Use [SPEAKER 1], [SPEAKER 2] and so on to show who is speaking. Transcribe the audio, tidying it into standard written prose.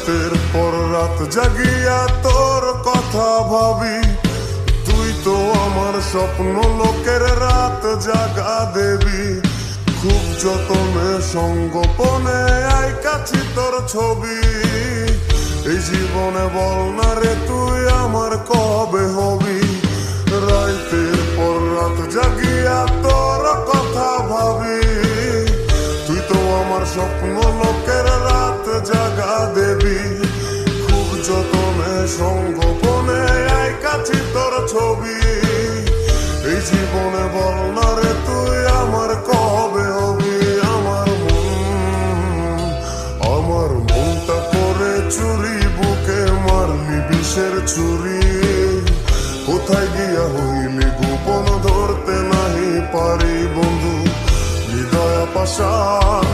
[SPEAKER 1] রাতের পর রাত জাগিয়া তোর কথা ভাবি, তুই তো আমার স্বপ্ন লোকের রাত জাগা দেবী। খুব যতনে সঙ্গোপনে আইকাছি তোর ছবি, এই জীবনে বল না রে তুই আমার কবে হবি। রাতের পর রাত জাগিয়া তোর কথা ভাবি, তুই তো আমার স্বপ্ন লোকের রাত জাগা দেবী। খুব যতনে সঙ্গোপনে আইকাছি তোর ছবি, এই জীবনে বল না রে তুই আমার কবে হবি। আমার মনটা করে চুরি, বুকে মারলি বিষের ছুরি। কোথায় গিয়া হইলি গোপন ধরতে নাহি পারি বন্ধু, হৃদয় পাশান